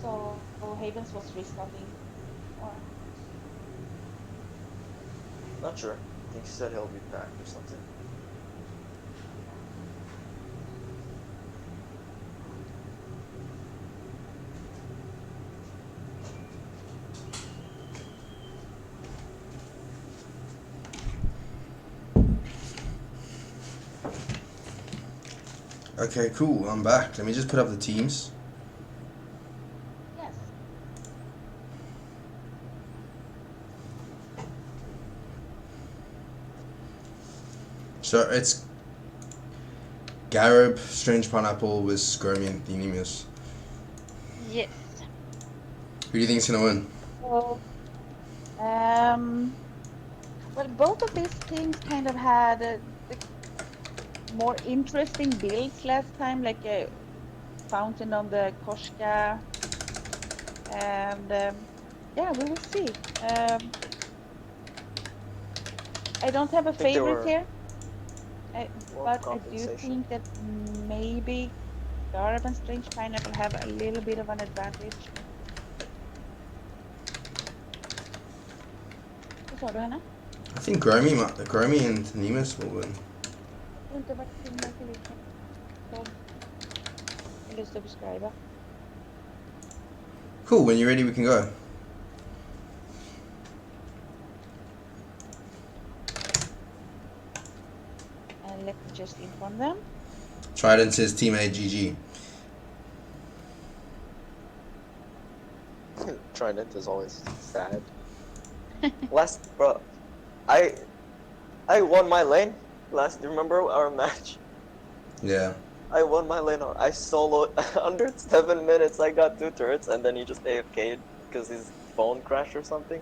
So HaVeNz was restarting. Or Not sure. I think he said he'll be back or something. Okay, cool. I'm back. Let me just put up the teams. yes. So it's Garib, Strange Pineapple with Skirmy and TMerlini. Yes. Who do you think is gonna win? So well, both of these teams kind of had the more interesting builds last time, like a fountain on the Koshka, and yeah, we will see. I don't have a I think they favorite were here, more but I do compensation. think that maybe Garab and Strange Pineapple have a little bit of an advantage. Vad sa du, Hanna? I think Gromy and TMerlini will win. Jag tror inte vart filmen till vilken. Jag har lust att beskriva. Cool. When you're ready, we can go. And let me just inform them. Trident says Team A GG. Trident is always sad. Bro, I won my lane last. Do you remember our match? Yeah. I won my lane. I soloed under 7 minutes. I got 2 turrets, and then he just AFK'd because his phone crashed or something.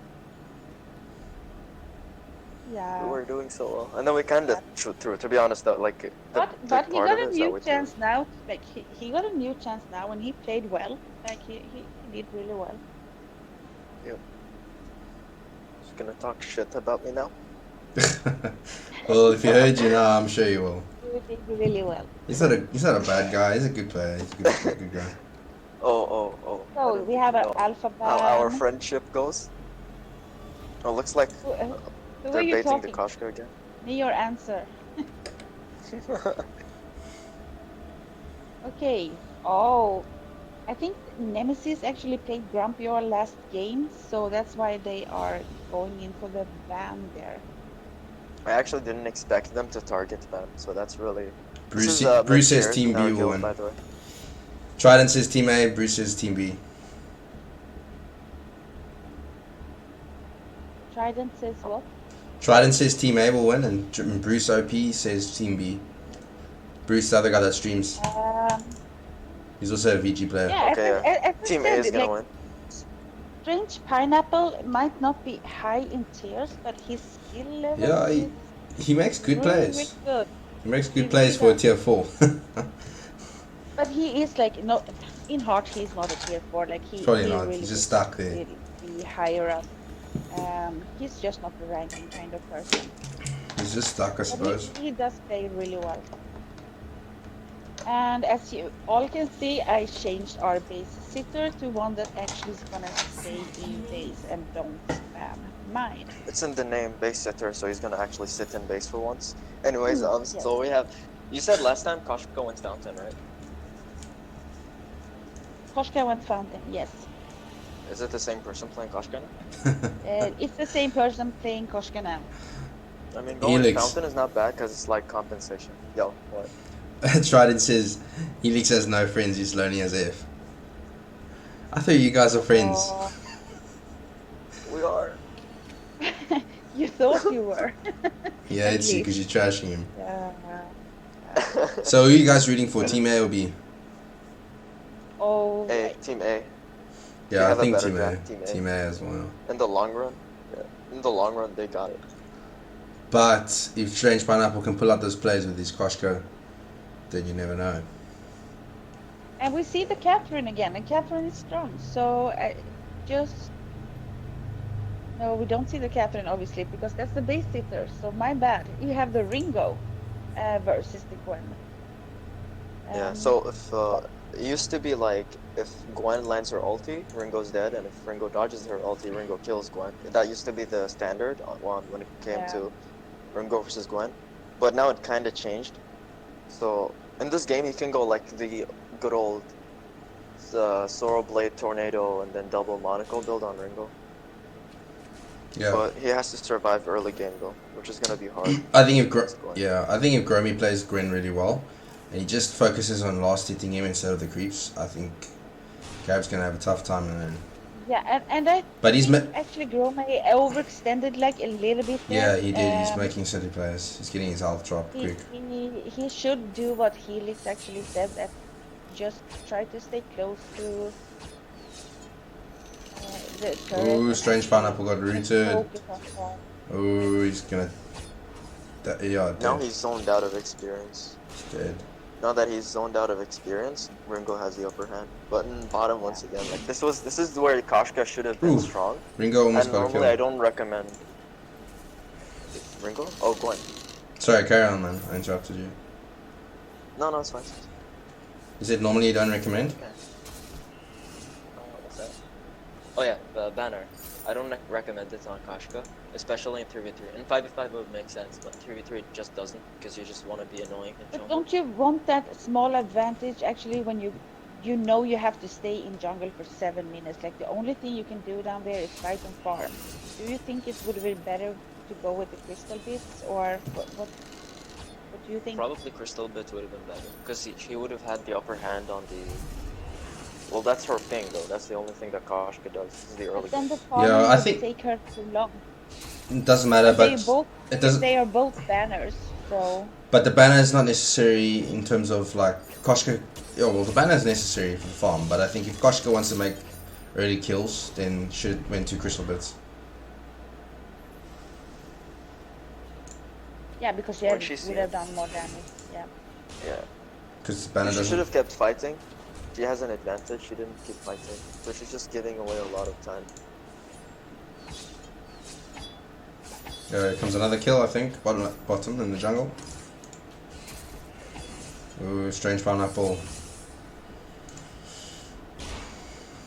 Yeah. We were doing so well, and then we kind of shoot through. To be honest, though, like But he part got of a it is that new we chance now. Like he got a new chance now, and he played well. Like he did really well. Just gonna talk shit about me now. Well, if you heard you now, I'm sure you will. He did really well. He's not a bad guy. He's a good player. He's a good guy. Oh. I So didn't we think have you an know alpha how our ban. friendship goes. Oh, looks like Who they're are you baiting the talking? Koshka again. Me or answer? Okay. Oh, I think Nemesis actually played Grumpior last game, so that's why they are going in for the ban there. I actually didn't expect them to target them, so that's really. Bruce, This is Bruce says mid-tiers Team in B our will guild, win. by the way. Trident says Team A. Bruce says Team B. Trident says what? Trident says Team A will win, and Bruce OP says Team B. Bruce, the other guy that streams. He's also a VG player. Yeah, Okay, as I Team A is said, gonna like win. Strange Pineapple might not be high in tiers, but his skill level Yeah, is he makes good really, plays. really good. He makes He good plays really for a tier 4. But he is like not in heart. He's not a tier 4. Like he Probably not. really He's just would stuck there. really be higher up. He's just not the ranking kind of person. He's just stuck, I But suppose. he does play really well. And as you all can see, I changed our base sitter to one that actually is gonna stay in base and don't spam mine. It's in the name, base sitter, so he's gonna actually sit in base for once. Anyways, Yes. so we have. You said last time Koshka went fountain, right? Koshka went fountain, yes. Is it the same person playing Koshka now? It's the same person playing Koshka now. I mean, going Helix. fountain is not bad because it's like compensation. Yo, what? Trident says Helix has no friends, he's lonely as F. I thought you guys are friends. We are. You thought you were. Yeah, it's you because you're trashing him. Yeah. So who are you guys rooting for, Team A or B? Oh, A, Team A. Yeah, have I a think better Team A. draft, Team A. Team A as well. In the long run, in the long run, they got it. But if Strange Pineapple can pull out those plays with his Koshka, then you never know. and we see the Catherine again, and Catherine is strong. So no, we don't see the Catherine obviously because that's the base sitter. So my bad. You have the Ringo versus the Gwen. Yeah. So if it used to be like if Gwen lands her ulti, Ringo's dead, and if Ringo dodges her ulti, Ringo kills Gwen. That used to be the standard when it came Yeah. to Ringo versus Gwen, but now it kind of changed. So in this game, you can go like the good old Sorrow Blade Tornado and then double Monaco build on Ringo. Yeah. But he has to survive early game though, which is gonna be hard. I think if against Gwen. I think if Gromy plays Gwen really well, and he just focuses on last hitting him instead of the creeps, I think Gab's gonna have a tough time. And then Yeah, and I but he's actually Grome overextended like a little bit yeah, there. he did. He's making city players. He's getting his health drop quick. He should do what HaVeNz actually said, that just try to stay close to the turret. Ooh, and strange actually pineapple got rooted. focus on that. Ooh, he's gonna. Yeah, Now dead. he's zoned out of experience. He's dead. Now that he's zoned out of experience, Ringo has the upper hand. But in bottom once again, like this is where Koshka should have been Ooh. strong. Ringo almost And got a normally I kill. don't recommend Ringo. Oh, Gwen. Sorry, carry on, man. I interrupted you. No, it's fine. You said normally you don't recommend? What's that? Oh yeah, the banner. I don't recommend it on Koshka, especially in 3v3. In 5v5 it would make sense, but 3v3 it just doesn't, because you just want to be annoying in But jungle. don't you want that small advantage actually when you know you have to stay in jungle for 7 minutes? Like the only thing you can do down there is fight and farm. Do you think it would be better to go with the crystal bits, or what do you think? Probably Crystal Bit would have been better, because she would have had the upper hand on the... Well, that's her thing though, that's the only thing that Koshka does, is the early But then game. the farming Yeah, I would think- take her too long. It doesn't matter, They but both it doesn't. they are both banners, so But the banner is not necessary in terms of like Koshka. Yeah, well, the banner is necessary for the farm, but I think if Koshka wants to make early kills, then should went to crystal bits. yeah, because she When would she's have done more damage. Yeah. Yeah. Because the banner She should doesn't. have kept fighting. She has an advantage, she didn't keep fighting. So she's just giving away a lot of time. Here comes another kill, I think. Bottom in the jungle. Ooh, strange pineapple.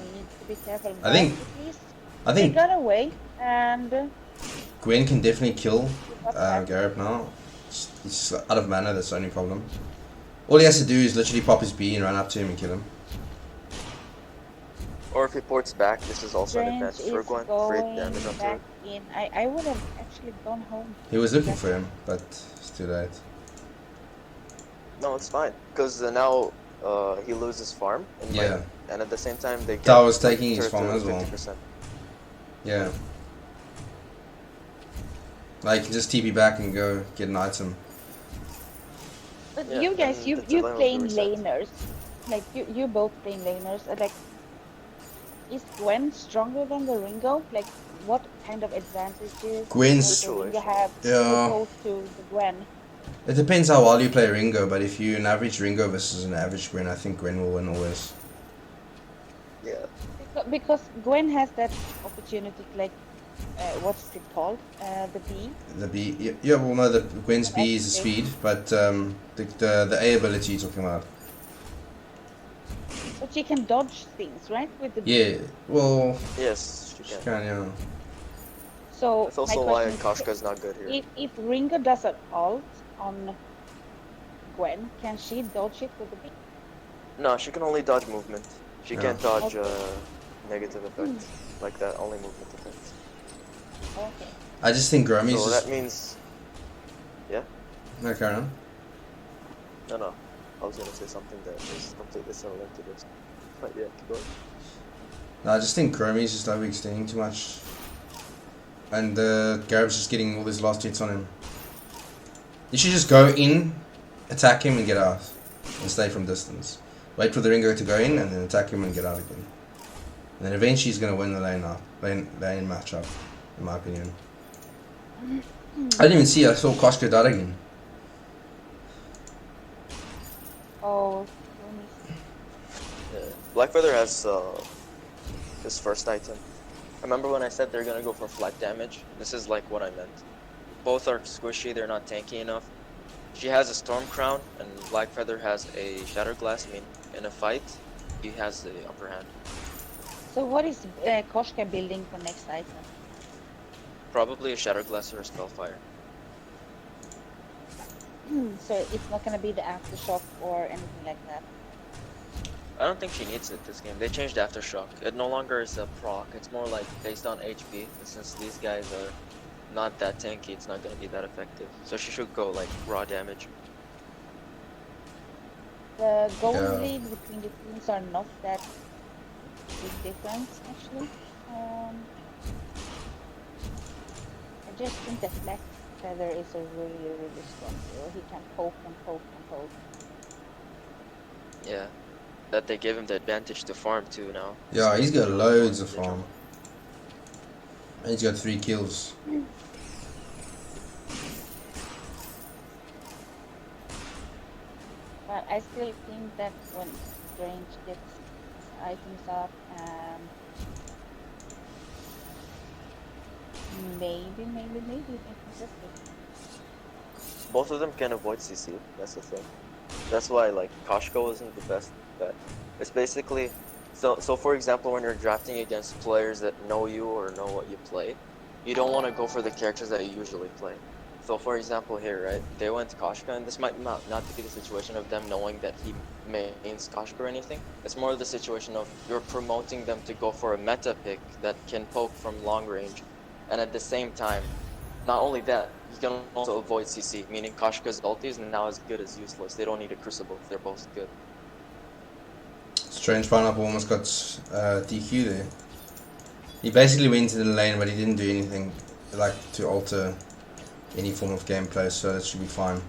We need to be careful. I think- But at least I they think got away, and Gwen can definitely kill got back. Garrett now. He's out of mana, that's the only problem. All he has to do is literally pop his B and run up to him and kill him. Or if he ports back, this is also an Strange advantage for is Gwen. Great damage going onto back it. in. I would have actually gone home. He was looking for him, but it's too late. No, it's fine. Because now he loses farm. And Yeah. like, and at the same time, they get Tower's taking his to farm as well. 50%. Yeah. Like, just TP back and go get an item. But Yeah, you guys, and you the you dilemma playing will reset. laners, like you both playing laners. Like, is Gwen stronger than the Ringo? Like, what kind of advantages Gwen's- does the Ringo have Yeah. opposed to the Gwen? It depends how well you play Ringo, but if you're an average Ringo versus an average Gwen, I think Gwen will win always. Yeah. Because Gwen has that opportunity, like, what's it called? The B. The B, yeah, well, no, the Gwen's B is the speed, but the A ability you're talking about. But she can dodge things, right? With the B. Yeah, well, Yes, she she can. can, yeah. So That's my also why question is, Koshka's not good here. if Ringo does an ult on Gwen, can she dodge it with the B? No, she can only dodge movement. She Yeah. can't dodge Okay. negative effects like that. Only movement effects. Okay. I just think Gromy's So just... that means... No, carry on. No. I was gonna say something that is completely similar to this. But yeah, keep going. No, I just think Gromy's just overextending too much. And Garab's just getting all these last hits on him. You should just go in, attack him and get out. And stay from distance. Wait for the Ringo to go in and then attack him and get out again. And then eventually he's going to win the lane matchup, in my opinion. I didn't even see, I saw Koshka die again. Oh, Yeah. Blackfeather has his first item. Remember when I said they're gonna go for flat damage? This is like what I meant. Both are squishy, they're not tanky enough. She has a Storm Crown, and Blackfeather has a Shattered Glass. I mean, in a fight, he has the upper hand. So what is Koshka building for next item? Probably a Shatterglass or a Spellfire. So it's not gonna be the aftershock or anything like that. I don't think she needs it this game. They changed Aftershock. It no longer is a proc. It's more like based on HP. And since these guys are not that tanky, it's not gonna be that effective. So she should go like raw damage. The goal Yeah. lead between the teams are not that big difference actually. I just think that Black Feather is a really strong hero. He can poke and poke and poke. Yeah. That they gave him the advantage to farm too now. Yeah, he's got loads of They're farm. And he's got 3 kills. But I still think that when Strange gets his items up and maybe they can contest it. Both of them can avoid CC. That's the thing. That's why like Koshko isn't the best bet. It's basically so for example, when you're drafting against players that know you or know what you play, you don't want to go for the characters that you usually play. So for example here, right, they went Koshka, and this might not be the situation of them knowing that he mains Koshka or anything. It's more the situation of you're promoting them to go for a meta pick that can poke from long range, and at the same time, not only that, you can also avoid CC, meaning Koshka's ulti is now as good as useless. They don't need a Crucible, they're both good. Strange Pineapple almost got DQ there. He basically went into the lane, but he didn't do anything like to alter any form of gameplay, so that should be fine.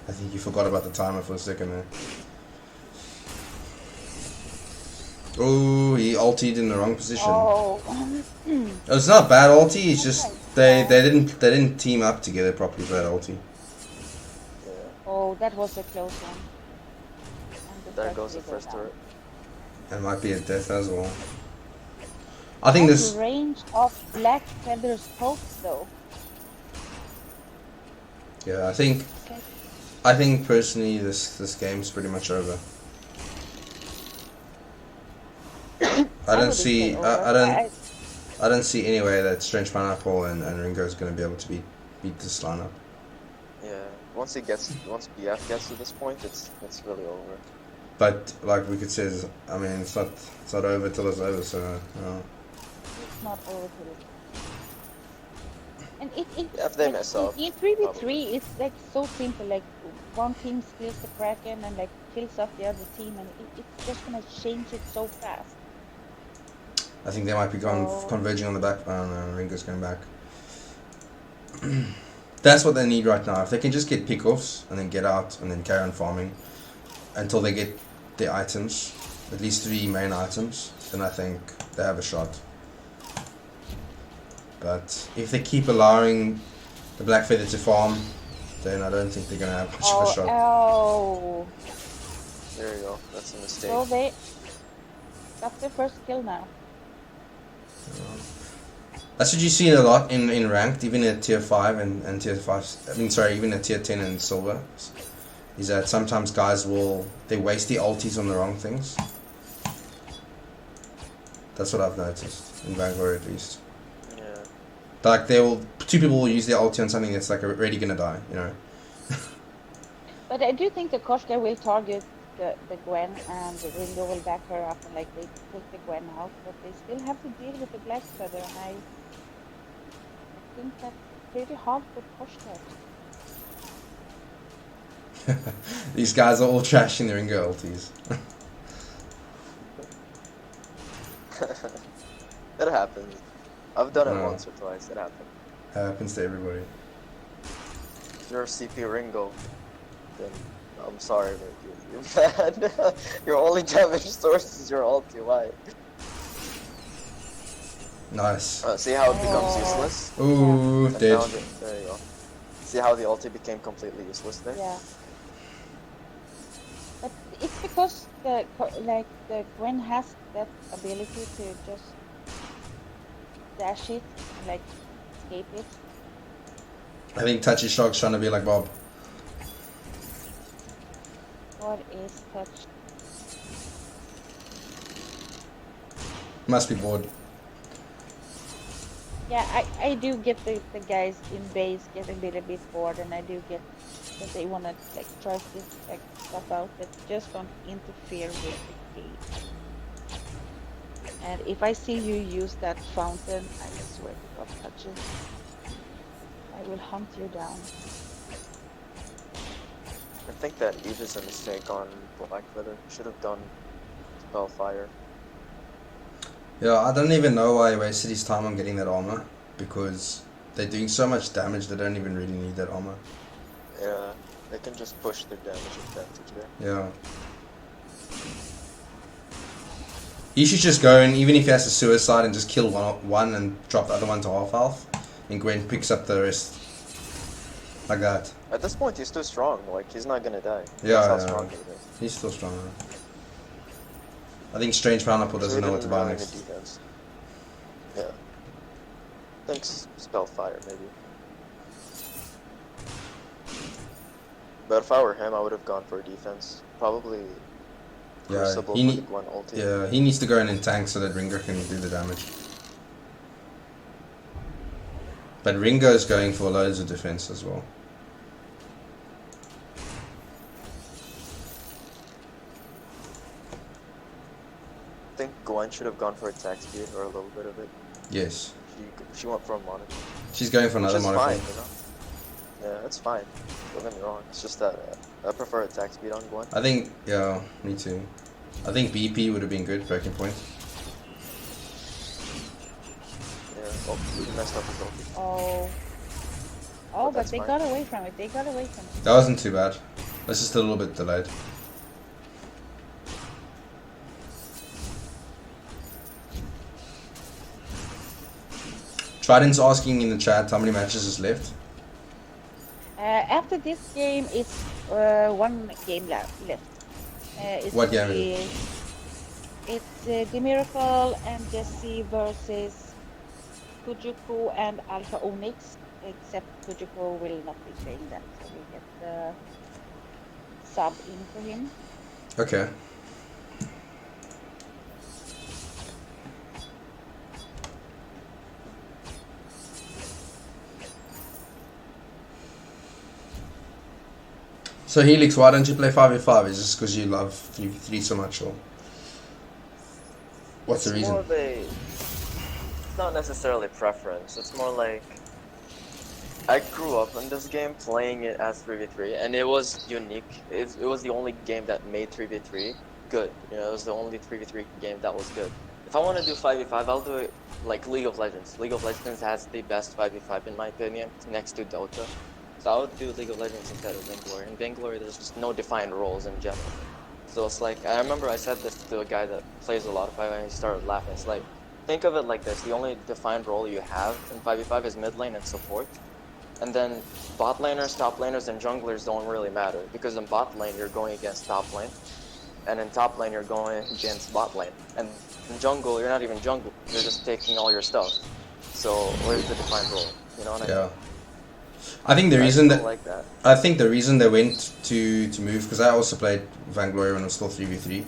I think you forgot about the timer for a second there. Oh, he ultied in the wrong position. Oh. It's not bad ulti. It's just they didn't team up together properly for that ulti. Yeah. Oh, that was a close one. And There goes the first turret. It might be a death as well. I think this. range of Black Feather's pokes though. Yeah, I think personally this game's pretty much over. I don't see I don't see any way that Strange Pineapple and Ringo is going to be able to beat this lineup. Yeah. Once BF gets to this point, it's really over. But like we could say, I mean, it's not over till it's over. So It's not over till it's and Yeah, if they mess up, in 3v3 it's like so simple, like one team steals the Kraken and like kills off the other team, and it's just gonna change it so fast. I think they might be Oh. converging on the back. I don't know, Ringo's going back. That's what they need right now. If they can just get pickoffs and then get out and then carry on farming until they get their items, at least 3 main items, then I think they have a shot. But if they keep allowing the Black Feather to farm, then I don't think they're going to have much of a shot. Oh, There you go. That's a mistake. so they got their first kill now. That's what you see a lot in ranked, even at tier 5 and tier 5. I mean, sorry, even at tier 10 and silver. Is that sometimes guys they waste the ultis on the wrong things. That's what I've noticed in Vanguard at least. Yeah. Like two people will use their ulti on something that's like already gonna die, you know. But I do think the Koshka will target the Gwen, and the Ringo will back her up, and like they take the Gwen out, but they still have to deal with the Black Feather, and I think that's pretty hard for Koshka. These guys are all trashing their Ringo ultis. It happens. I've done it No. once or twice. It happens. Happens to everybody. If you're a CP Ringo, then I'm sorry, but you're bad. Your only damage source is your ulti. Why? Nice. See how it becomes useless? Ooh, And dead. now there you go. See how the ulti became completely useless there? Yeah. But it's because the Gwen has that ability to just dash it and like escape it. I think Touchy Shock's trying to be like Bob. What is touch? Must be bored. Yeah, I do get the guys in base getting a little bit bored, and I do get that they want to like try like stuff out, but just don't interfere with the game. And if I see you use that fountain, I swear to God, touches, I will hunt you down. I think that Eve is a mistake on Black Feather. Should have done Spell Fire. Yeah, I don't even know why he wasted his time on getting that armor, because they're doing so much damage they don't even really need that armor. Yeah, they can just push their damage advantage there. Yeah. He should just go, and even if he has to suicide and just kill one and drop the other one to half health, and Gwen picks up the rest. Like that. At this point, he's too strong. Like, he's not gonna die. Yeah, That's how yeah. strong he is. He's still strong. I think Strange Pineapple doesn't know what to buy next. Defense. Yeah. I think Spell Fire, maybe. But if I were him, I would have gone for a defense. Probably Yeah, Crucible he for need, the Gwen ulti. yeah, he needs to go in and tank so that Ringo can do the damage. But Ringo's going for loads of defense as well. I think Gwen should have gone for attack speed or a little bit of it. Yes. She went for a monitor. She's going for another Which is fine, monitor. you know? Yeah, it's fine. Don't get me wrong. It's just that I prefer attack speed on Gwen. I think, yeah, me too. I think BP would have been good, breaking point. Yeah. Oh, he messed up his ulti. Oh. Oh, but that's they fine. got away from it. They got away from it. That wasn't too bad. It's just a little bit delayed. Trident's asking in the chat how many matches is left. After this game, it's one game left. It's What game is it? It's The Miracle and Jesse versus Kujuku and Alpha Onyx. Except Kujuku will not be playing that, so we get the sub in for him. Okay. So Helix, why don't you play 5v5? Is this because you love 3v3 so much, or what's the It's reason? more of a... It's not necessarily preference. It's more like... I grew up in this game playing it as 3v3, and it was unique. It was the only game that made 3v3 good. You know, it was the only 3v3 game that was good. If I want to do 5v5, I'll do it like League of Legends. League of Legends has the best 5v5 in my opinion, next to Dota. So I would do League of Legends instead of Vainglory. In Vainglory, there's just no defined roles in general. So it's like, I remember I said this to a guy that plays a lot of 5v5 and he started laughing. It's like, think of it like this. The only defined role you have in 5v5 is mid lane and support. And then bot laners, top laners, and junglers don't really matter. Because in bot lane, you're going against top lane. And in top lane, you're going against bot lane. And in jungle, you're not even jungle. You're just taking all your stuff. So where's the defined role? You know what I mean? Yeah. I think the reason that like that. I think the reason they went to move, because I also played Vainglory when it was still 3v3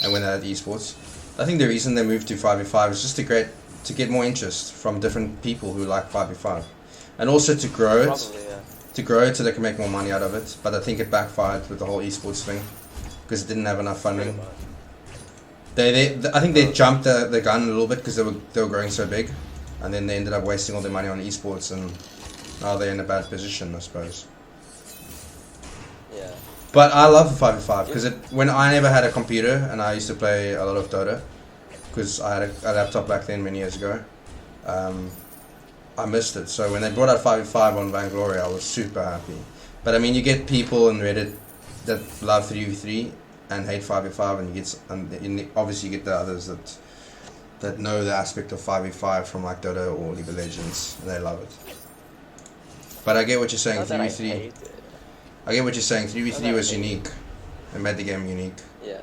and when they had esports. I think the reason they moved to 5v5 is just to get more interest from different people who like 5v5, and also to grow it. Probably, yeah. To grow it so they can make more money out of it. But I think it backfired with the whole esports thing because it didn't have enough funding. I think they jumped the gun a little bit because they were growing so big, and then they ended up wasting all their money on esports, and now they're in a bad position, I suppose. Yeah. But I love the 5v5 because when I never had a computer and I used to play a lot of Dota because I had a laptop back then many years ago, I missed it. So when they brought out 5v5 on Vainglory, I was super happy. But I mean, you get people on Reddit that love 3v3 and hate 5v5, and obviously you get the others that know the aspect of 5v5 from like Dota or League of Legends, and they love it. But I get what you're saying. Not that I 3v3. hate it. I get what you're saying. 3v3 was unique. It made the game unique. Yeah.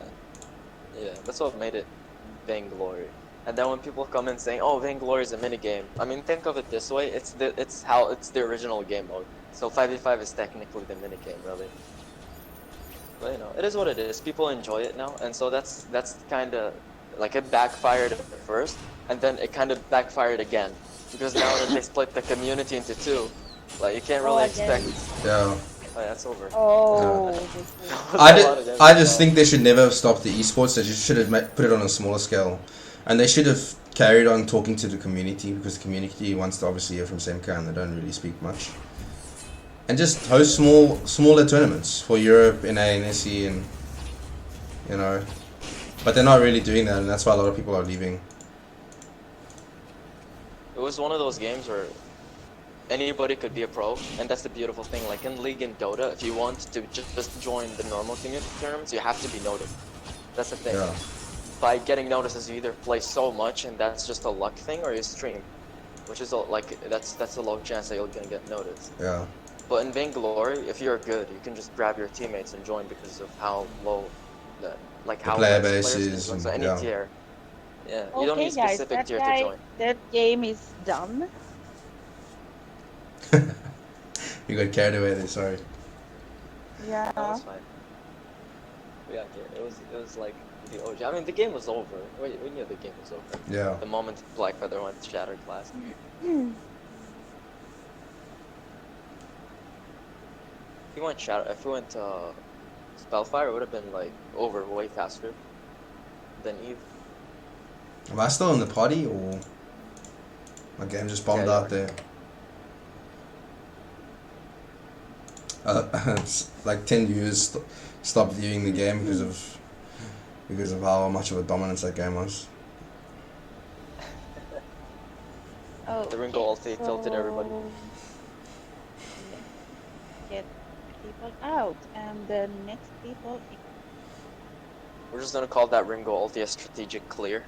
Yeah, that's what made it Vainglory. And then when people come in saying, "Oh, Vainglory is a minigame," I mean, think of it this way: it's the original game mode. So 5v5 is technically the minigame, really. But you know, it is what it is. People enjoy it now, and so that's kind of like it backfired at first, and then it kind of backfired again because now that they split the community into two, like you can't really expect. Yeah. Oh, yeah, that's over. Oh, I just think they should never have stopped the esports. They just should have put it on a smaller scale, and they should have carried on talking to the community because the community wants to obviously hear from Semka and they don't really speak much. And just host smaller tournaments for Europe, NA, and SE, and you know, but they're not really doing that, and that's why a lot of people are leaving. It was one of those games where anybody could be a pro, and that's the beautiful thing. Like in League and Dota, if you want to just join the normal community tournaments, you have to be noticed. That's the thing. Yeah. By getting noticed, is you either play so much and that's just a luck thing, or you stream, which is like that's a low chance that you're gonna get noticed. Yeah. But in Vainglory, if you're good, you can just grab your teammates and join because of how low the how player base is. So any Yeah. tier. Yeah, okay, you don't need specific guys, tier to join. that game is done. You got carried away there. Sorry. Yeah. No, that's fine. Yeah, it was like the OG. I mean, the game was over. We knew the game was over. Yeah. The moment Blackfeather went to Shattered Glass. If we went Spellfire, it would have been like over way faster than Eve. Am I still in the party or my game just bombed Yeah, out there? It's like 10 viewers stopped viewing the game because of how much of a dominance that game was. Oh, The Ringo ulti tilted everybody. Let's get people out, and the next people. We're just gonna call that Ringo ulti a strategic clear.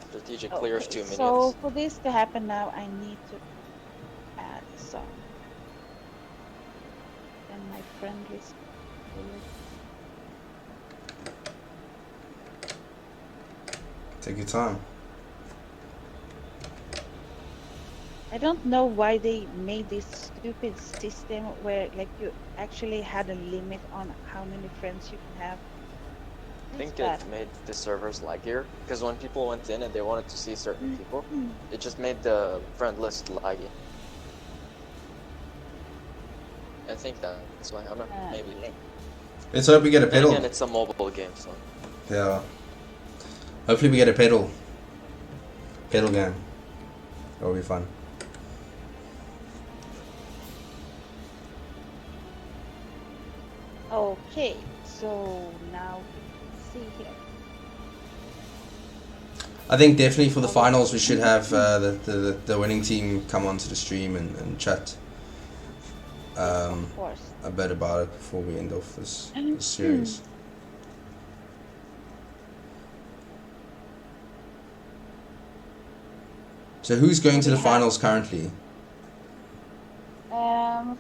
Strategic clears 2 minions. So for this to happen now, I need to add some. And my friend is. Take your time. I don't know why they made this stupid system where like you actually had a limit on how many friends you can have. I think it made the servers laggier because when people went in and they wanted to see certain people, it just made the friend list laggy. I think that's why. I'm not maybe. Let's hope we get a And pedal. again, it's a mobile game, so. Yeah. Hopefully we get a pedal. Pedal game. That'll be fun. Okay, so now we can see here. I think definitely for the finals we should have the winning team come onto the stream and chat Of course. a bit about it before we end off this series. So who's going to the finals currently?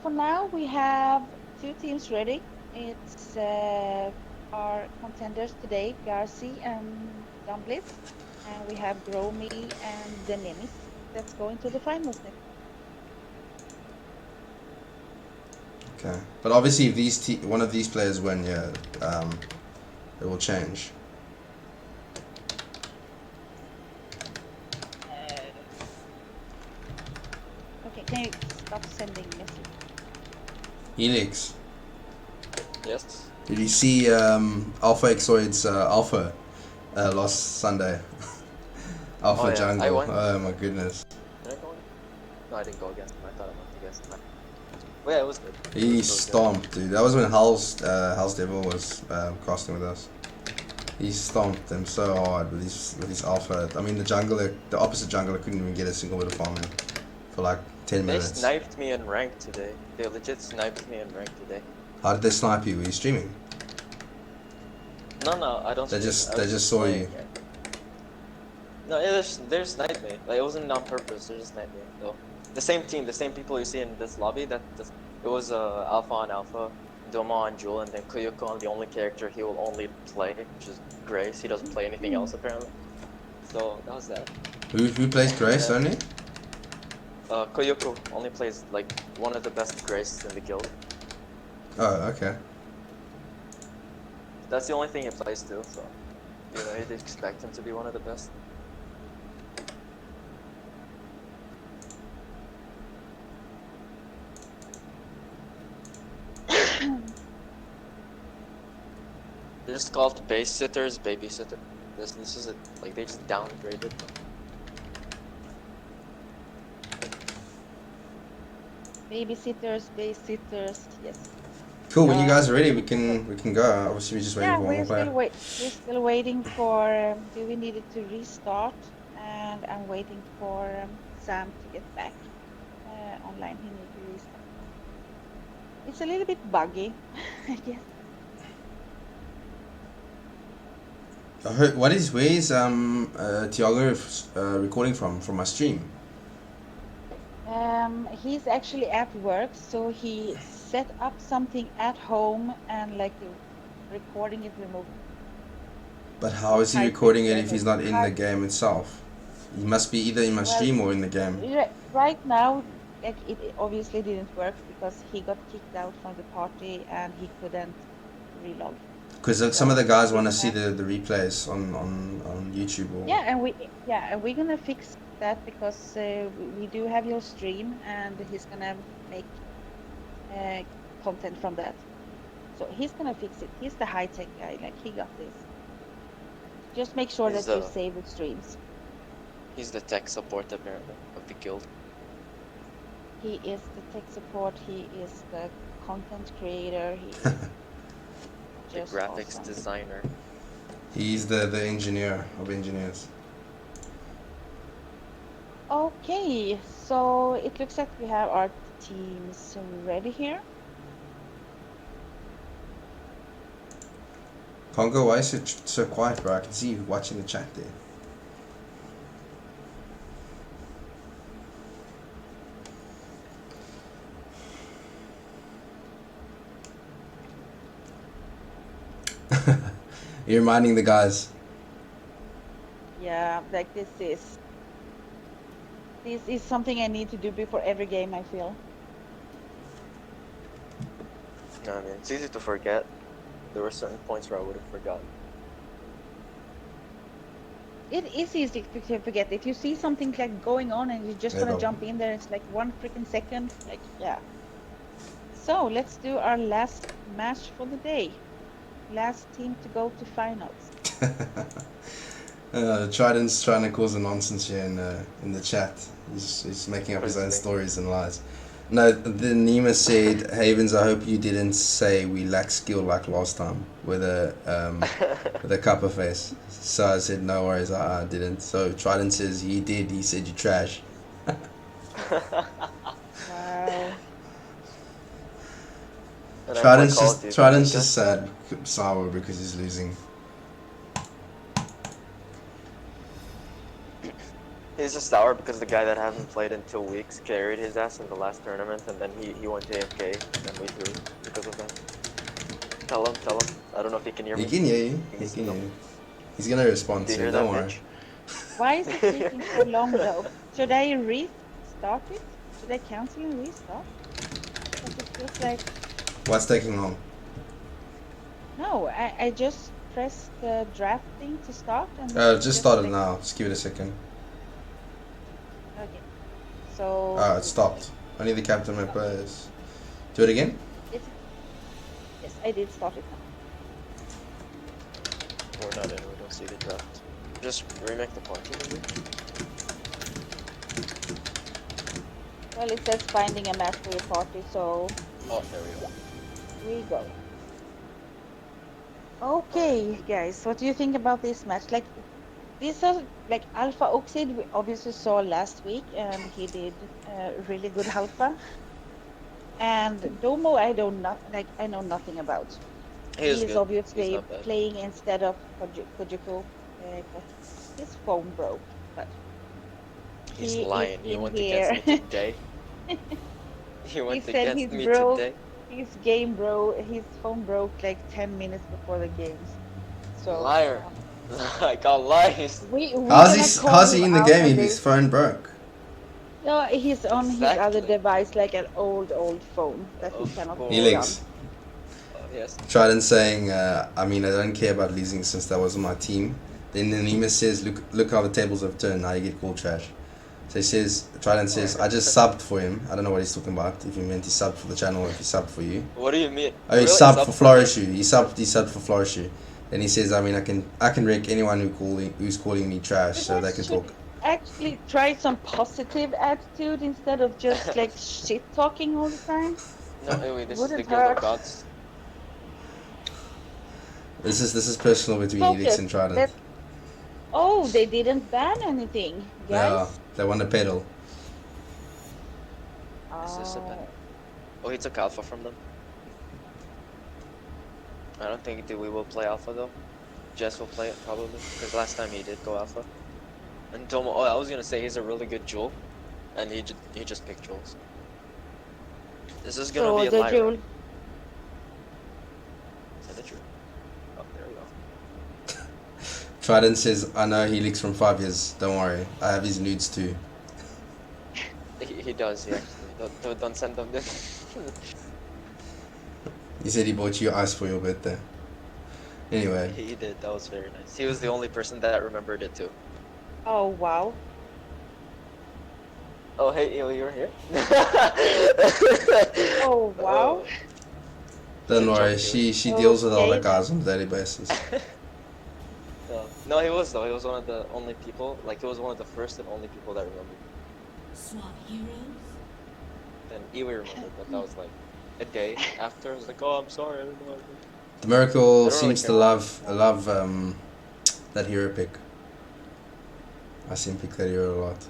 For now, we have 2 teams ready. It's our contenders today, Garci and Dumblis. And we have Gromi and the Nemis that's going to the finals next. Okay, but obviously if these one of these players win, yeah, it will change. Okay, can you stop sending messages? Helix, Yes. did you see Alpha Exoid's Alpha last Sunday? Alpha Oh, yeah. Jungle. I won. Oh my goodness. Did I go in? No, I didn't go against him. I thought I went against him. Well, yeah, it was good. He stomped, dude. That was when Hell's Devil was casting with us. He stomped them so hard with his Alpha. I mean, the opposite jungler couldn't even get a single bit of farm in for like 10 They minutes. sniped me in rank today. They legit sniped me in rank today. How did they snipe you? Were you streaming? No, I don't. They stream. just I was they just saw playing you. it. No, yeah, they just sniped me. Like, it wasn't on purpose. They just sniped me. So, the same team, the same people you see in this lobby. It was Alpha on Alpha, Doma on Jewel, and then Kuyuko on the only character he will only play, which is Grace. He doesn't play anything else apparently. So that was that. Who plays Grace only? Koyoko only plays like one of the best Graces in the guild. Oh, okay. That's the only thing he plays too, so you know you'd expect him to be one of the best. They're just called babysitters, babysitter. This is it. Like they just downgraded them. Babysitters, yes. Cool. When you guys are ready, we can go. Obviously, we're just waiting Yeah, for one more player. we're still waiting for. Do we need it to restart? And I'm waiting for Sam to get back online. He needs to restart. It's a little bit buggy, I guess. Where is Tiago recording from? From my stream. He's actually at work, so he set up something at home and like recording it remotely. But how is he recording it if he's not in the game itself? He must be either in my stream or in the game. Right now, like it obviously didn't work because he got kicked out from the party and he couldn't relog. Because some of the guys want to see the replays on YouTube. Or... Yeah, and we're gonna fix that because we do have your stream and he's gonna make content from that. So he's gonna fix it. He's the high tech guy. Like he got this. Just make sure that you save the streams. He's the tech support apparently of the guild. He is the tech support. He is the content creator. He is the graphics awesome. designer. He's the engineer of engineers. Okay, so it looks like we have our teams ready here. Congo, why is it so quiet, bro? I can see you watching the chat there. You're reminding the guys. Yeah, like this is something I need to do before every game, I feel. No, I mean, it's easy to forget. There were certain points where I would have forgotten. It is easy to forget. If you see something like going on and you're just gonna jump in there, it's like 1 freaking second. Like, yeah. So let's do our last match for the day. Last team to go to finals. Trident's trying to cause a nonsense here in the chat. He's making up his own stories and lies. No, the Nima said, HaVeNz, I hope you didn't say we lack skill like last time with a copper face. So I said, no worries, I didn't. So Trident says, he did, he said you trash. Wow. Trident's just sad, sour because he's losing. He's just sour because the guy that hasn't played in 2 weeks carried his ass in the last tournament, and then he went AFK, and we threw because of that. Tell him. I don't know if he can hear me. He can hear you. He can hear you. He's gonna respond soon, don't worry. Why is it taking so long though? Should I restart it? Should I cancel and restart? Because it feels like... What's taking long? No, I just pressed the draft thing to start and... Just started now. Just give it a second. Okay. So... it stopped. Only the captain my players. Do it again? Yes, I did start it now. We're not in, we don't see the draft. Just remake the party maybe? Well, it says finding a match for your party, so... Oh, there we go. We go. Okay, guys, what do you think about this match? Like, these are like Alpha Oxide. We obviously saw last week, and he did really good Alpha. And Domo, I know nothing about. He is obviously playing instead of Kojiko. His phone broke, but he's lying. He went against me today. He went against me today. His phone broke like 10 minutes before the games. So liar. I got lies. How's he in the game if his phone broke? No, he's on his other Exactly. device, like an old phone that he Of cannot play on. course. HaVeNz. Yes. Trident saying, I mean, I don't care about losing since that wasn't my team. Then Nemus says, look how the tables have turned, now you get called trash. So he says, Trident says, I just subbed for him. I don't know what he's talking about, if he meant he subbed for the channel or if he subbed for you. What do you mean? Oh, he Really? subbed Sub for for me? Florishu. He subbed for Florishu. And he says, I mean, I can wreck anyone who's calling me trash, You so they guys can should talk. actually try some positive attitude instead of just like shit talking all the time. No, anyway, this is the Wouldn't Guild of hurt. Gods. This is personal between HaVeNz Focus. and Trident. Let Oh, they didn't ban anything, Yeah, guys. they want to pedal. Is this a Oh, bet? Oh, he took Alpha from them. I don't think we will play Alpha though. Jess will play it probably, because last time he did go Alpha. And Tomo, oh, I was gonna say he's a really good Jewel, and he just picked Jewels. This is gonna so be a the Lyra. jewel. Is that true? Oh, there we go. Trident says, I know he leaks from 5 years. Don't worry, I have his nudes too. He does, he actually. Don't send them this. He said he bought you ice for your birthday. Anyway, He did, that was very nice. He was the only person that remembered it too. Oh wow. Oh, hey, you're here? Oh wow. don't worry, she deals with all the Okay. guys on a daily basis. No, he was though. He was one of the only people. Like he was one of the first and only people that remembered. Swap heroes? Then Iwi remembered, but that was like a day after. I was like, oh, I'm sorry. I didn't know. The Miracle I don't seems really to love that hero pick. I see him pick that hero a lot.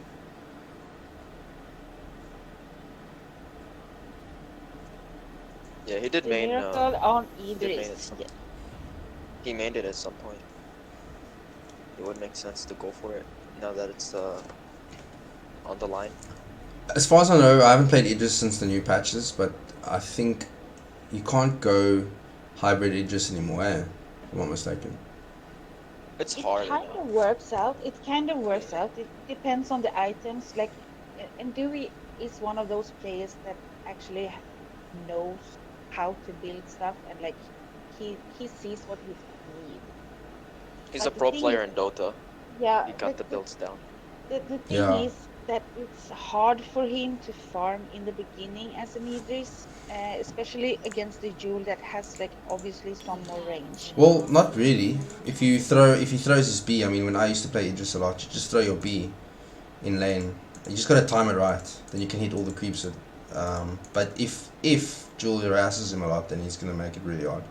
Yeah, he did The main. miracle on He did main at Idris. some. He mained it at some point. It would make sense to go for it now that it's on the line. As far as I know, I haven't played Idris since the new patches, but I think you can't go hybrid Idris anymore, eh? If I'm not mistaken. It's It hard. kind of works out. It kind of works out. It depends on the items. Like, and Dewey is one of those players that actually knows how to build stuff, and like he sees what he needs. He's But a the pro thing player is- in Dota. Yeah, He got but the builds down. the thing Yeah. is that it's hard for him to farm in the beginning as an Idris, especially against the Jewel that has like obviously some more range. Well, not really. If he throws his B, I mean, when I used to play Idris a lot, you just throw your B in lane. You just gotta time it right, then you can hit all the creeps. But if Jewel harasses him a lot, then he's gonna make it really hard.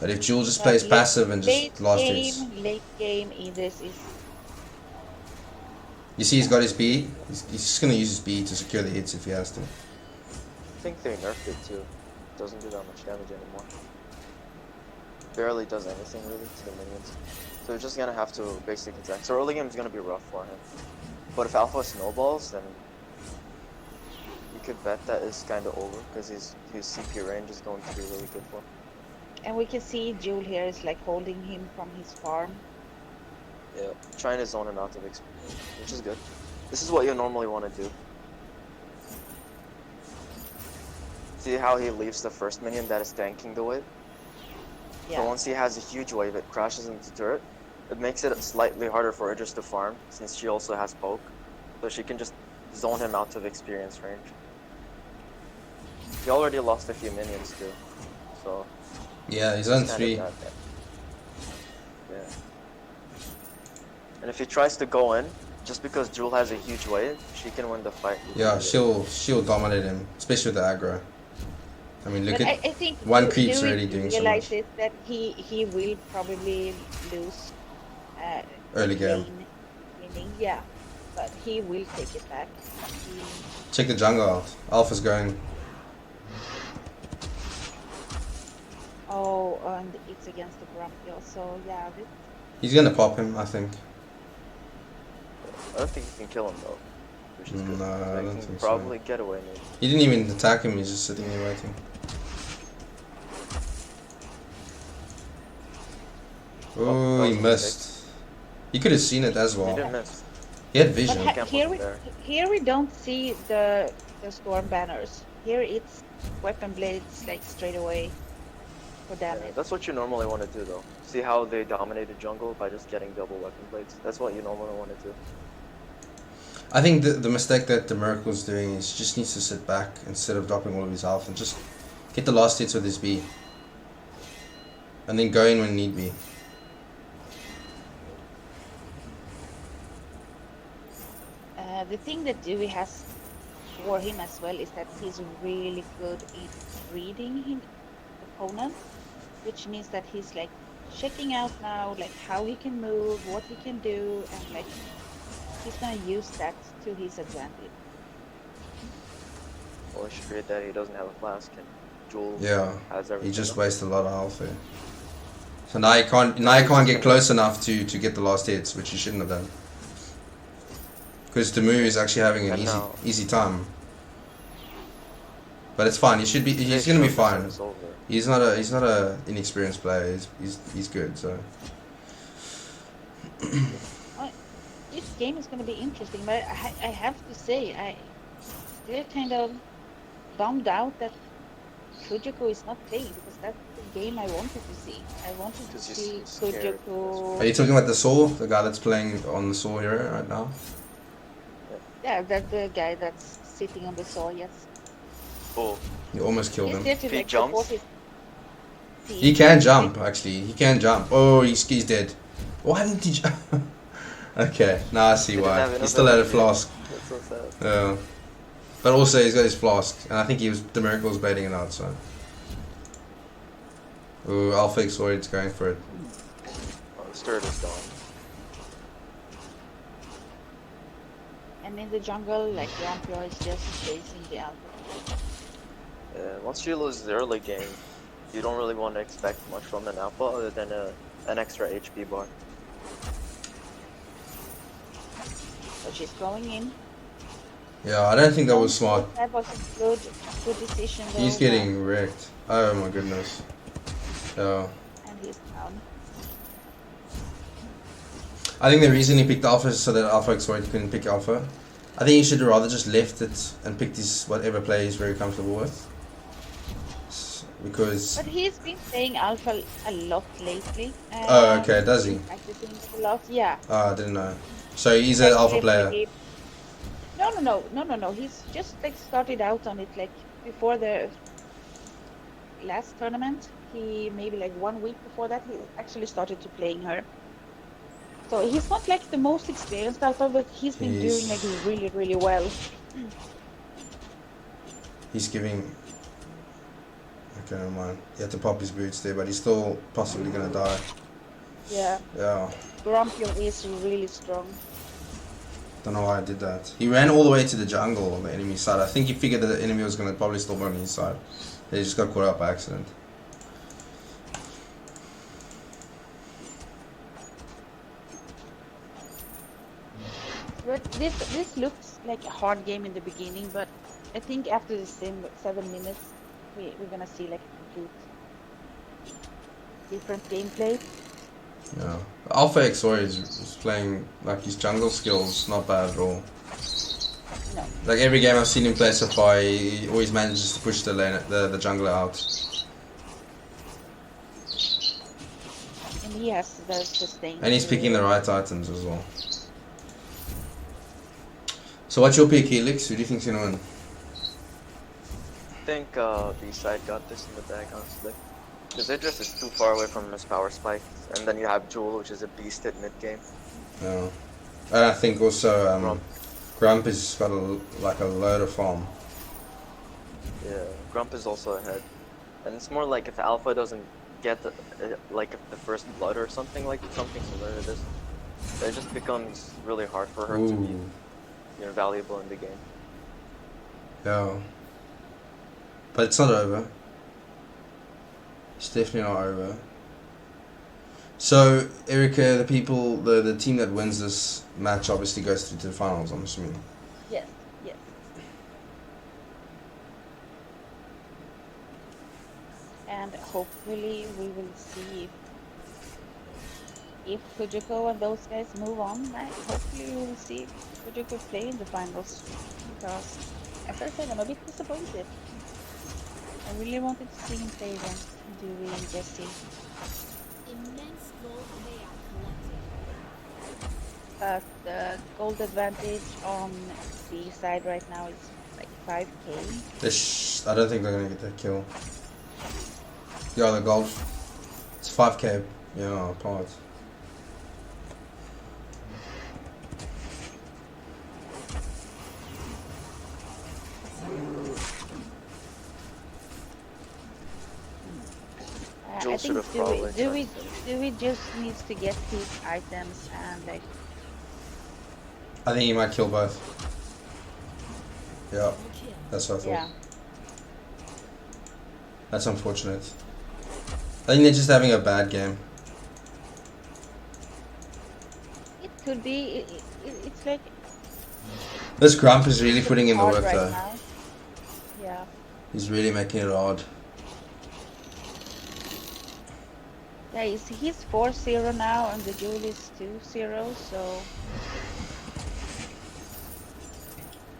But if Jewel just But plays late- passive and Late just last hits, late game Idris is you see he's got his B. He's just gonna use his B to secure the hits if he has to. I think they nerfed it too. Doesn't do that much damage anymore. Barely does anything really to the minions. So you're just gonna have to basic attack. So early game is gonna be rough for him. But if Alpha snowballs, then you could bet that is kind of over because his CP range is going to be really good for him. and we can see Jewel here is like holding him from his farm. Yeah, trying to zone him out of experience, which is good. This is what you normally want to do. See how he leaves the first minion that is tanking the wave? Yeah. So once he has a huge wave, it crashes into turret. It makes it slightly harder for Idris to farm, since she also has poke. So she can just zone him out of experience range. He already lost a few minions too, so... Yeah, he's it's on kind of 3. bad there. Yeah. And if he tries to go in, just because Jewel has a huge wave, she can win the fight. Yeah, she'll dominate him, especially with the aggro. I mean, look But at I think one creep's Dewey already doing so much. realizes that he will probably lose Early game. lane winning, yeah, but he will take it back. Check the jungle out. Alpha's going. Oh, and it's against the Brumfield, so yeah. He's gonna pop him, I think. I don't think you can kill him though, which is good. No, I So don't you can think so. probably get away maybe. He didn't even attack him, he's just sitting there waiting. Oh, that he was a missed. He could have seen it as He well. didn't miss. He had But vision. Can't here put we him there. here we don't see the storm banners. Here it's weapon blades like straight away for Yeah, damage. that's what you normally want to do though. See how they dominated jungle by just getting double weapon blades? That's what you normally want to do. I think the mistake that the Miracle's doing is he just needs to sit back instead of dropping all of his health and just get the last hits with his B. And then go in when need be. The thing that Dewey has for him as well is that he's really good in reading his opponent, which means that he's like checking out now like how he can move, what he can do, and like he's gonna use that to his advantage. Well, I should forget that he doesn't have a flask and Jewel Yeah, has he everything. just wasted a lot of health there. So now he can't get close enough to get the last hits, which he shouldn't have done. Because Demu is actually having an And now- easy time. But it's fine. He's gonna be fine. It's over. He's not a inexperienced player. He's good. So This game is gonna be interesting, but I have to say I still kind of bummed out that Kujiko is not playing because that's the game I wanted to see. I wanted to Because see he's scared. Kujiko. are you talking about the Saw, the guy that's playing on the Saw hero right now? Yeah, that the guy that's sitting on the saw. Yes, Oh, You almost killed he's him. there to If he like jumps? support his team. He can jump, actually. He can jump. Oh, he's dead. Why didn't he jump? Okay, now I see He didn't why. have He enough still had a energy. flask. that's so sad. Yeah. But also, he's got his flask. And I think the Miracle was baiting it out, so. Ooh, HaVeNz Void's going for it. Oh, the turret is gone. And in the jungle, like Rampio is just chasing the alpha. Once you lose the early game, you don't really want to expect much from an alpha other than an extra HP bar. So she's going in. Yeah, I don't think that was smart. That was a good decision. Though, He's getting wrecked. Oh my goodness. Yeah. And he's down. I think the reason he picked Alpha is so that HaVeNz Void couldn't pick Alpha. I think he should have rather just left it and picked his whatever play he's very comfortable with. Because... But he's been playing alpha a lot lately. Oh, okay, does he? Practicing a lot, yeah. Oh, I didn't know. So he's an Alpha player. No. He's just like started out on it like before the last tournament. He maybe like 1 week before that he actually started to playing her. So he's not like the most experienced alpha, but he's been doing like really, really well. He's giving... Okay, never mind. He had to pop his boots there, but he's still possibly gonna die. Yeah. Yeah. Grumpio is really strong. Don't know why I did that. He ran all the way to the jungle on the enemy side. I think he figured that the enemy was gonna probably still be on his side. He just got caught up by accident. But this looks like a hard game in the beginning, but I think after the 7 minutes, we're gonna see like a complete different gameplay. Yeah. HaVeNz Void is playing like his jungle skills not bad at all. No. Like every game I've seen him play so far, he always manages to push the the jungler out. And he has the sustain. And he's picking the right items as well. So what's your pick, H3Lix? Who do you think's gonna win? I think B-side got this in the bag, honestly. Because Idris is too far away from his power spike, and then you have Jewel, which is a beast at mid game. Yeah. And I think also Grump has got like a load of farm. Yeah, Grump is also ahead, and it's more like if Alpha doesn't get like the first blood or something something similar to this, it just becomes really hard for her to be valuable in the game. Yeah. But it's not over. It's definitely not over. So, Erica, the team that wins this match obviously goes through to the finals, I'm assuming. Yes. And hopefully we will see if Fujiko and those guys move on, hopefully we will see Fujiko play in the finals. Because, as I said, I'm a bit disappointed. I really wanted to see him play against Dewey and Jesse. Immense gold payout collected. But the gold advantage on B side right now is like 5k. I don't think they're gonna get that kill. Yeah, the gold. It's 5k. Yeah, part. I Jules should think have probably Dewey just needs to get his items and like I think he might kill both. Yeah, Double kill. that's what I thought. yeah. That's unfortunate. I think they're just having a bad game. It could be. It's like This Grump is really putting in the hard work right though. now. Yeah. He's really making it hard. Yeah, he's 4-0 now, and the Jewel is 2-0. So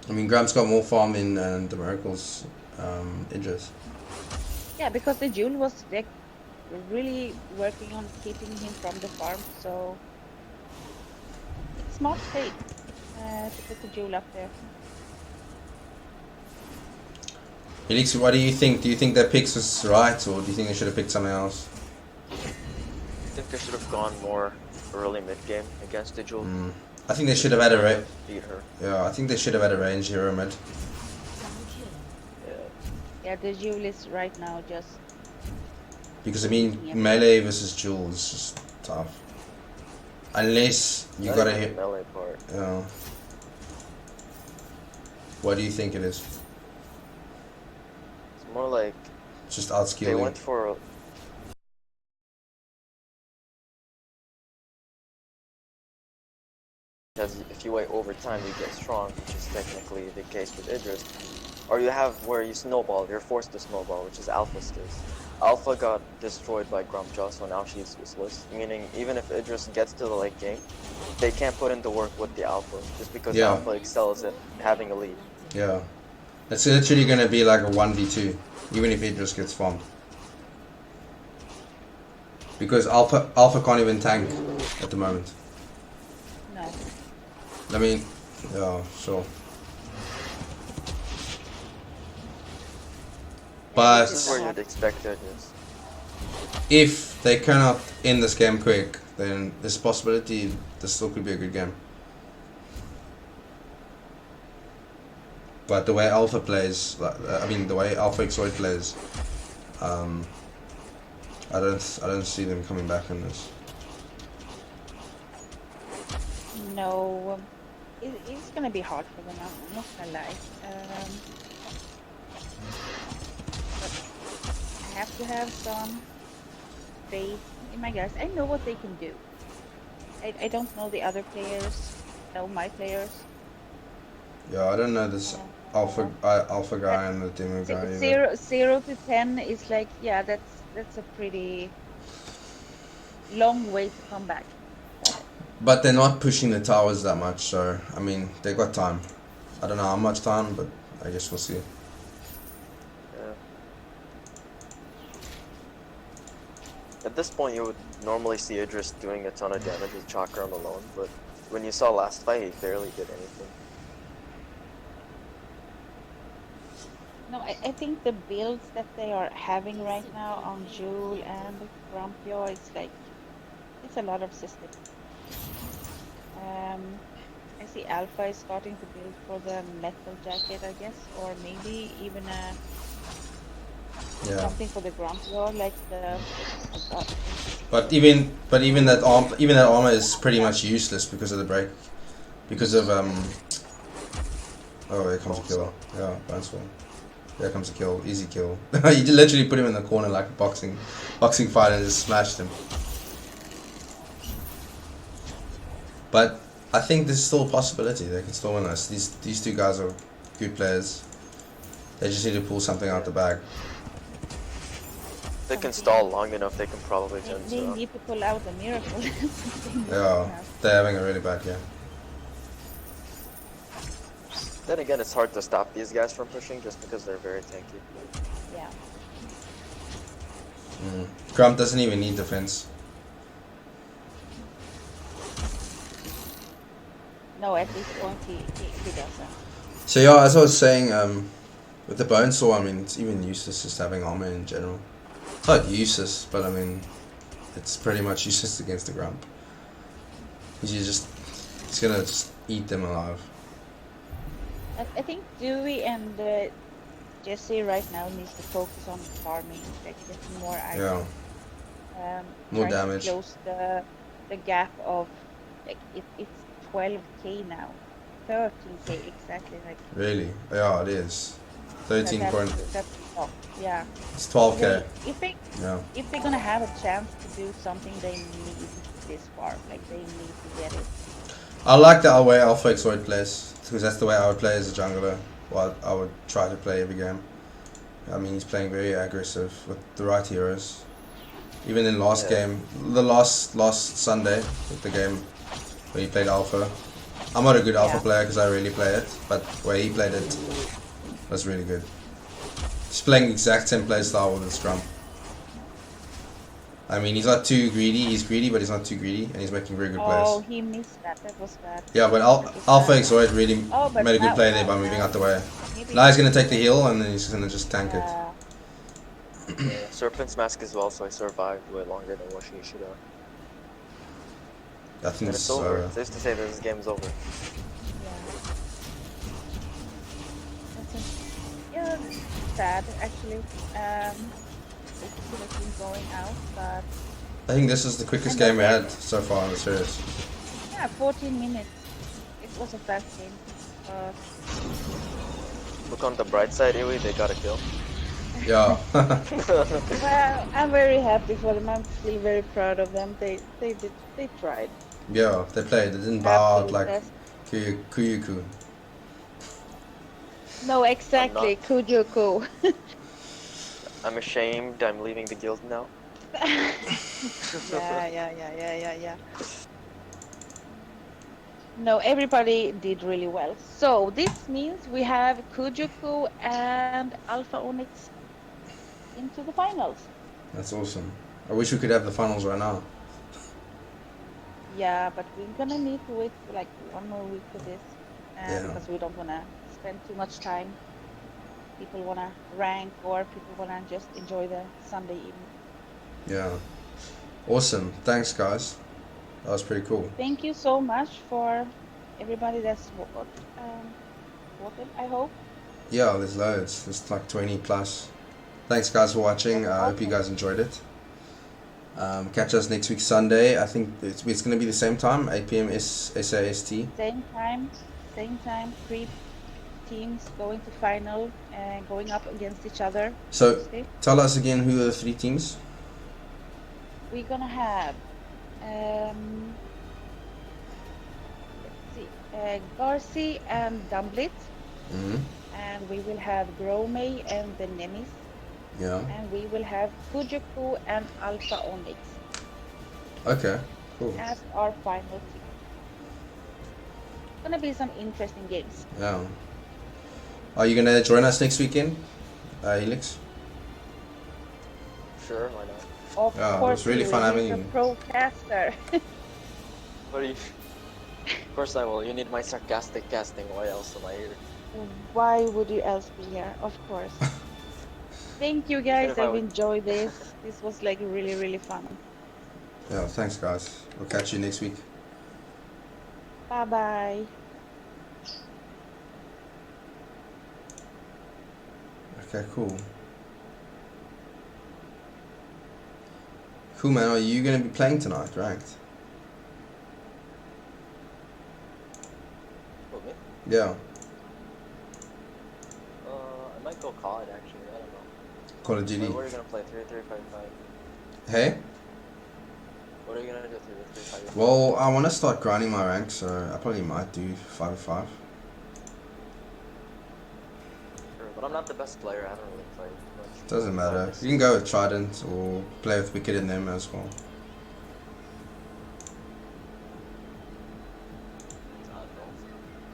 I mean, Grump's got more farm in the Miracles Idris. yeah, because the Jewel was like really working on keeping him from the farm. So it's smart play to put the Jewel up there. Felix, what do you think? Do you think their picks was right, or do you think they should have picked something else? I think they should have gone more early mid game against the Jewel. I think they should have had a Beat her. yeah. I think they should have had a range hero mid. Double kill. Yeah. Yeah, the Jewel is right now just Because I mean, melee versus duel is just tough. Unless you Not gotta even hit. the melee part. Yeah. What do you think it is? It's more like Just they outskilling. went for. Because if you wait over time, you get strong, which is technically the case with Idris. Or you have where you snowball, you're forced to snowball, which is Alpha's case. Alpha got destroyed by Grumpjaw, so now she's useless. Meaning, even if Idris gets to the late game, they can't put in the work with the Alpha, just because Yeah. Alpha excels at having a lead. Yeah. It's literally gonna be like a 1v2, even if Idris gets farmed. Because Alpha can't even tank at the moment. no. I mean, yeah, sure. But This is where you'd expect Idris. if they cannot end this game quick, then there's a possibility this still could be a good game. But the way Alpha plays, I mean the way Alpha Exoid plays, I don't see them coming back in this. No, it's gonna be hard for them. I'm not gonna lie. But I have to have some faith in my guys. I know what they can do. I don't know the other players. I know my players. Yeah, I don't know this Alpha guy and the demo guy either. 0 to 10 is like, yeah, that's a pretty long way to come back. But they're not pushing the towers that much, so I mean they got time. I don't know how much time, but I guess we'll see. Yeah. At this point, you would normally see Idris doing a ton of damage with Chakram alone, but when you saw last fight, he barely did anything. No, I think the builds that they are having right now on Jewel and Grumpio, it's like, it's a lot of systems. I see Alpha is starting to build for the metal jacket, I guess, or maybe even Yeah. something for the Grumpio, like the. But even that armor is pretty much useless because of the break, because of Oh, here comes a kill. Yeah, Bonesfall. Here comes a kill, easy kill. You literally put him in the corner like a boxing fight and just smashed him. But I think there's still a possibility they can still win this. These two guys are good players. They just need to pull something out the bag. they can something. stall long enough, they can probably They, turn this they around. need to pull out a miracle. Yeah, they're having a really bad game. Then again, it's hard to stop these guys from pushing just because they're very tanky. Yeah. Grump doesn't even need defense. No, at this point he doesn't. So yeah, as I was saying, with the bone saw, I mean, it's even useless just having armor in general. It's not useless, but I mean, it's pretty much useless against the Grump. It's gonna just eat them alive. I think Dewey and Jesse right now needs to focus on farming, like getting more items. Yeah, more Trying damage. to close the gap of like it's 12k now, 13k exactly. Like Really? Yeah, it is. 13 point. that's top. Yeah. It's 12k. If they're gonna have a chance to do something, they need this farm. Like they need to get it. I like the way Alpha Exoid plays, because that's the way I would play as a jungler. Well, I would try to play every game. I mean, he's playing very aggressive with the right heroes. Even in last game, the last Sunday, with the game where he played Alpha. I'm not a good Alpha player because I really play it, but where he played it was really good. He's playing the exact same play style with the Scrum. I mean, he's not too greedy. He's greedy, but he's not too greedy, and he's making very good plays. Oh, he missed that. That was bad. Yeah, but Alpha Exoid really made a good play there by moving out the way. Now he's going to take the heal, and then he's going to just tank it. Yeah, Serpent's Mask as well, so I survived way longer than what she should have. I think And this it's is over. It's safe to say that this game's over. Yeah, sad actually. It's been going out, but I think this is the quickest game we had so far in the series. yeah, 14 minutes. It was a fast game. Look on the bright side, Iwi, they got a kill. Yeah. Well, I'm very happy for them. I'm still very proud of them. They tried. Yeah, they played. They didn't bow out like Best. Kuyuku. No, exactly. Kujoku. I'm ashamed. I'm leaving the guild now. Yeah. No, everybody did really well. So this means we have Kujoku and Alpha Onyx into the finals. That's awesome. I wish we could have the finals right now. Yeah, but we're gonna need to wait for like 1 more week for this, because we don't wanna spend too much time. People wanna rank, or people wanna just enjoy the Sunday evening. Yeah. Awesome. Thanks, guys. That was pretty cool. Thank you so much for everybody that's voted, I hope. Yeah, there's loads. There's like 20 plus. Thanks, guys, for watching. I hope you guys enjoyed it. Catch us next week Sunday. I think it's going to be the same time, 8 p.m. SAST. Same time. 3 teams going to final and going up against each other. So, tell us again who are the 3 teams? We're gonna have Garci and Dumblit, and we will have Gromey and the Nemis, and we will have Fujoku and Alpha Onyx. Okay, cool. As our final team. Gonna be some interesting games. Yeah. Are you gonna join us next weekend, Helix? Sure, why not? Of Yeah, course, it was really fun having a you. procaster. What do you... Of course I will. You need my sarcastic casting. Why else am I here? Why would you else be here? Of course. Thank you guys. If I I've would- enjoyed this. This was like really, really fun. Yeah, thanks, guys. We'll catch you next week. Bye bye. Okay, cool. Cool, man. Are you gonna be playing tonight, ranked? Who, me? Yeah. I might go COD actually. I don't know. Call of Duty. What are you gonna play? 3-3-5-5. Hey? What are you gonna do? 3-3-5-5? Well, I want to start grinding my rank, so I probably might do 5v5. Sure, But I'm not the best player. I don't really play much. Doesn't But I matter. miss- You can go with Trident or play with Wicked in them as well. I don't know.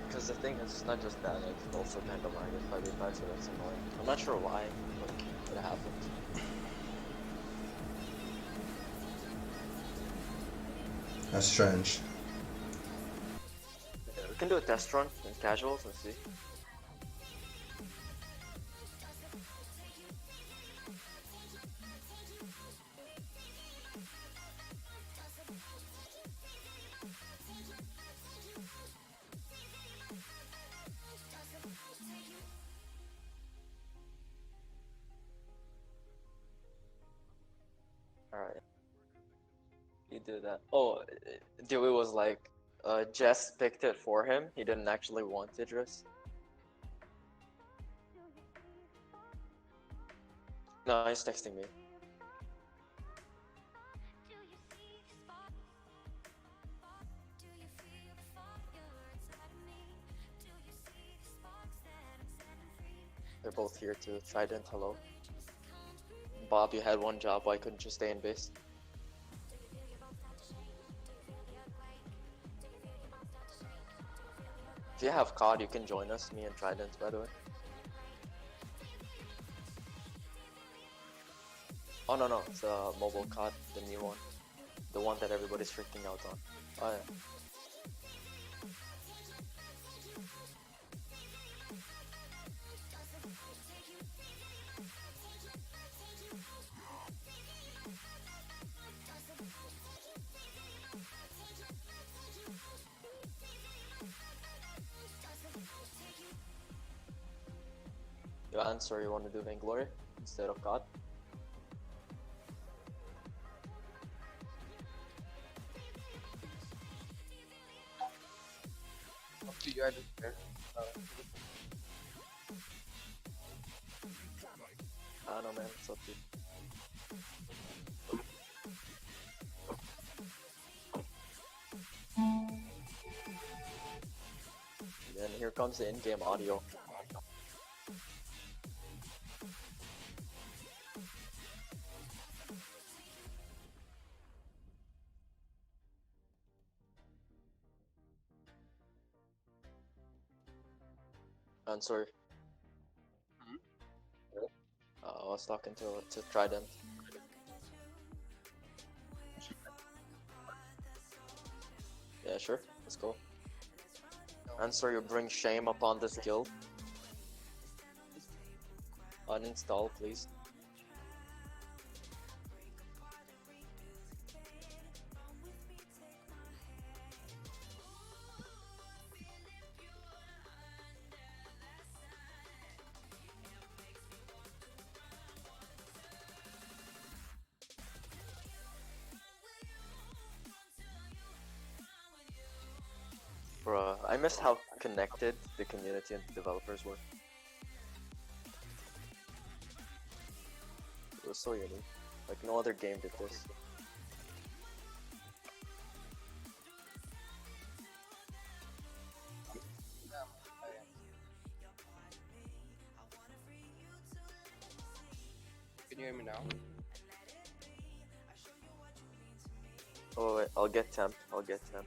Because the thing is, it's not just that. I also kind of lag at 5v5, so that's annoying. I'm not sure why, but it happens. That's strange. Yeah, we can do a test run in casuals and see. Alright. You do that. Oh, Dewey was like, Jess picked it for him. He didn't actually want Idris. No, he's texting me. They're both here too. Trident, hello. Bob, you had one job. Why couldn't you stay in base? If you have COD, you can join us. Me and Trident, by the way. Oh no, it's mobile COD, the new one. The one that everybody's freaking out on. Oh yeah. You answer, you want to do Vainglory instead of COD? Up to you, I don't care. I don't know, man. It's up to you. And here comes the in-game audio. Answer. I was talking to Trident. Yeah, sure. Let's go. Answer, you bring shame upon this guild. Uninstall, please. Bruh, I miss how connected the community and the developers were. It was so unique. Like no other game did this. Can you hear me now? Oh wait, I'll get temp. I'll get temp.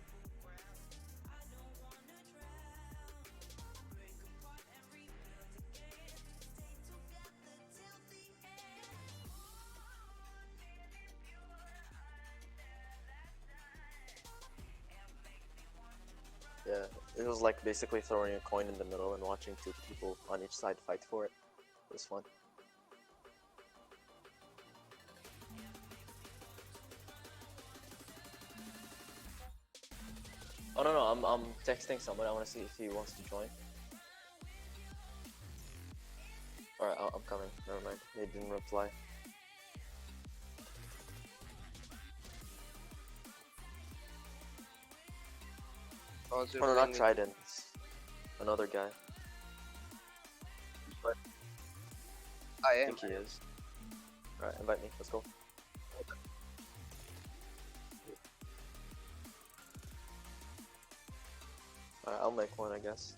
Yeah, it was like basically throwing a coin in the middle and watching two people on each side fight for it. It was fun. Oh no, I'm texting someone. I want to see if he wants to join. Alright, I'm coming. Never mind. They didn't reply. Oh, Oh no, not Trident. Another guy. I I am. think he is. Alright, invite me. Let's go. Alright, I'll make one, I guess.